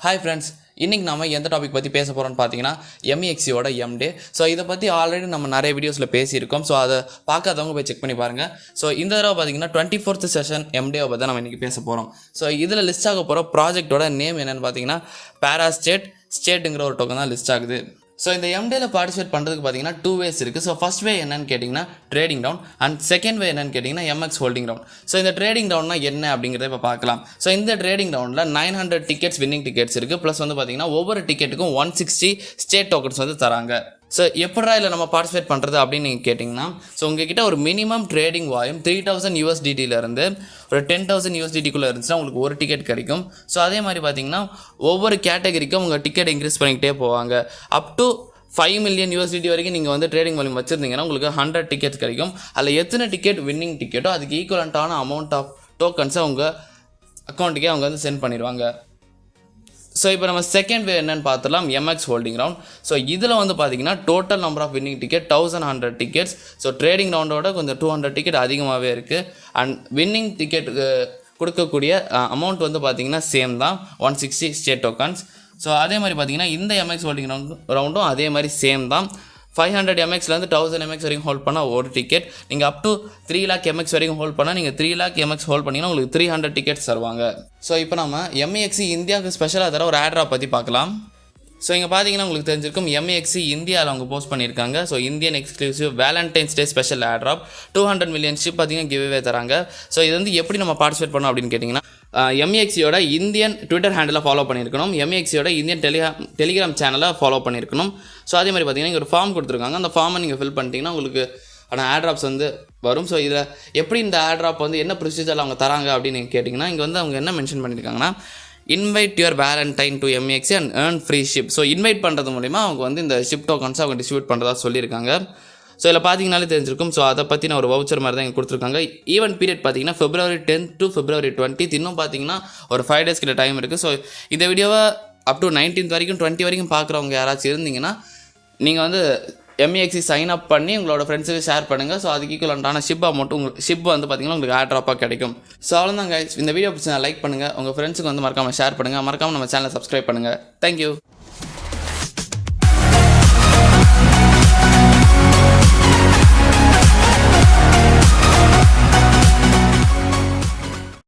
Hi friends, இன்னைக்கு நாம எந்த டாபிக் பற்றி பேச போகிறோம்னு பார்த்தீங்கன்னா MEXCயோட எம்டே. ஸோ இதை பற்றி ஆல்ரெடி நம்ம நிறைய வீடியோஸில் பேசியிருக்கோம். ஸோ அதை பார்க்காதவங்க போய் செக் பண்ணி பாருங்கள். ஸோ இந்த தடவை பார்த்தீங்கன்னா 24th செஷன் எம்டேவை பற்றி நம்ம இன்றைக்கி பேச போகிறோம். ஸோ இதில் லிஸ்ட் ஆக போகிற ப்ராஜெக்டோட நேம் என்னென்னு பார்த்தீங்கன்னா ஸ்டேட்டுங்கிற ஒரு டோக்கன் தான் லிஸ்ட் ஆகுது. ஸோ இந்த எம்டேல பார்ட்டிசிபேட் பண்ணுறதுக்கு பார்த்தீங்கன்னா 2 ways இருக்குது. ஸோ ஃபர்ஸ்ட் வே என்னன்னு கேட்டிங்கன்னா ட்ரேடிங் டவுன் அண்ட் செகண்ட் வே என்னன்னு கேட்டிங்கன்னா MX ஹோல்டிங் டவுன். ஸோ இந்த ட்ரேடிங் டவுன்னா என்ன அப்படிங்கிறத இப்போ பார்க்கலாம். ஸோ இந்த ட்ரேடிங் டவுனில் 900 டிக்கெட்ஸ் வின்னிங் டிக்கெட்ஸ் இருக்குது. ப்ளஸ் வந்து பார்த்தீங்கன்னா ஒவ்வொரு டிக்கெட்டுக்கும் 160 ஸ்டேட் டோக்கன்ஸ் வந்து தராங்க. ஸோ எப்படா இல்லை நம்ம பார்ட்டிசிபேட் பண்ணுறது அப்படின்னு நீங்கள் கேட்டிங்கன்னா, ஸோ உங்ககிட்ட ஒரு மினிமம் ட்ரேடிங் வால்யூம் 3000 USDTலேருந்து ஒரு 10,000 USDTக்குள்ளே இருந்துச்சுன்னா உங்களுக்கு ஒரு டிக்கெட் கிடைக்கும். ஸோ அதே மாதிரி பார்த்தீங்கன்னா ஒவ்வொரு கேட்டகரிக்கும் உங்கள் டிக்கெட் இன்க்ரீஸ் பண்ணிக்கிட்டே போவாங்க. அப் டு 5 மில்லியன் USDT வரைக்கும் நீங்கள் வந்து ட்ரேடிங் வால்யூம் வச்சுருந்தீங்கன்னா உங்களுக்கு 100 டிக்கெட்ஸ் கிடைக்கும். அதில் எத்தனை டிக்கெட் வின்னிங் டிக்கெட்டோ அதுக்கு ஈக்குவலண்ட்டான அமௌண்ட் ஆஃப் டோக்கன்ஸை உங்கள் அக்கௌண்ட்டுக்கே அவங்க வந்து சென்ட் பண்ணிடுவாங்க. ஸோ இப்போ நம்ம செகண்ட் வே என்னென்னு பார்த்துலாம், MX ஹோல்டிங் ரவுண்ட். ஸோ இதில் வந்து பார்த்தீங்கன்னா total number of winning ticket 1100 tickets. So trading ரவுண்டோட கொஞ்சம் 200 டிக்கெட் அதிகமாகவே இருக்குது. அண்ட் வின்னிங் டிக்கெட் கொடுக்கக்கூடிய அமௌண்ட் வந்து பார்த்தீங்கன்னா சேம் தான், 160 ஸ்டேட் டோக்கன்ஸ். ஸோ அதே மாதிரி பார்த்தீங்கன்னா இந்த MX ஹோல்டிங் ரவுண்டும் அதே மாதிரி சேம் தான். 500 MXலேருந்து 1000 MX வரைக்கும் ஹோல்ட் பண்ணால் ஒரு டிக்கெட். நீங்கள் அப் டு 3 lakh MX வரைக்கும் ஹோல்ட் பண்ணால் நீங்கள் 3 lakh MX ஹோல்ட் பண்ணிங்கன்னா உங்களுக்கு 300 டிக்கெட்ஸ் தருவாங்க. ஸோ இப்போ நம்ம MEXC இந்தியாவுக்கு ஸ்பெஷலாக தர ஒரு ஆட்ராப் பற்றி பார்க்கலாம். ஸோ இங்கே பார்த்தீங்கன்னா உங்களுக்கு தெரிஞ்சிருக்கும் MEXC இந்தியாவில் அவங்க போஸ்ட் பண்ணியிருக்காங்க. So Indian exclusive Valentine's day special airdrop 200 million SHIB பார்த்தீங்கன்னா கிவ்வே தராங்க. ஸோ இது வந்து எப்படி நம்ம பார்ட்டிசிபேட் பண்ணோம் அப்படின்னு கேட்டிங்கன்னா, MEXCயோட இந்தியன் ட்விட்டர் ஹேண்டில் ஃபாலோ பண்ணியிருக்கணும், MEXCயோட இந்தியன் டெலிகிராம் சேனலை ஃபாலோ பண்ணியிருக்கணும். ஸோ அதே மாதிரி பார்த்தீங்கன்னா இங்கே ஒரு ஃபார்ம் கொடுத்துருக்காங்க. அந்த ஃபார்மை நீங்கள் ஃபில் பண்ணிட்டீங்கன்னா உங்களுக்கு ஆனால் ஆட்ராப்ஸ் வந்து வரும். ஸோ இதில் எப்படி இந்த ஆட்ராப் வந்து என்ன ப்ரொசீஜரில் அவங்க தராங்க அப்படின்னு நீங்கள் கேட்டிங்கன்னா, இங்கே வந்து அவங்க என்ன மென்ஷன் பண்ணியிருக்காங்கன்னா, invite your valentine to MEXC and earn free ship. So invite பண்ணுறது மூலிமா அவங்க வந்து இந்த ஷிப் டோக்கன்ஸை அவங்க டிஸ்ட்ரிபியூட் பண்ணுறதா சொல்லியிருக்காங்க. ஸோ இதில் பார்த்தீங்கனாலே தெரிஞ்சிருக்கும். ஸோ அதை பற்றி நான் ஒரு வவுச்சர் மாதிரி தான் இங்கே கொடுத்துருக்காங்க. ஈவென்ட் பீரியட் பார்த்தீங்கன்னா February 10th to February 20th. இன்னும் பார்த்தீங்கன்னா ஒரு 5 days கிட்ட டைம் இருக்குது. ஸோ இந்த வீடியோவை அப் டு 19th வரைக்கும் 20 வரைக்கும் பார்க்குறவங்க யாராச்சும் இருந்தீங்கன்னா நீங்கள் வந்து MEXC சைன் அப் பண்ணி உங்களோட ஃப்ரெண்ட்ஸுக்கு ஷேர் பண்ணுங்கள். ஸோ அதுக்கு ஈக்குவலான ஷிப் அமௌண்ட் ஷிப் வந்து பார்த்தீங்கன்னா உங்களுக்கு ஆட்ராப்பாக கிடைக்கும். ஸோ அவ்வளோதான் கைஸ், இந்த வீடியோ பிடிச்சி லைக் பண்ணுங்கள், உங்கள் ஃப்ரெண்ட்ஸுக்கு வந்து மறக்காமல் ஷேர் பண்ணுங்கள், மறக்காமல் நம்ம சேனலை சப்ஸ்கிரைப் பண்ணுங்கள். தேங்க்யூ.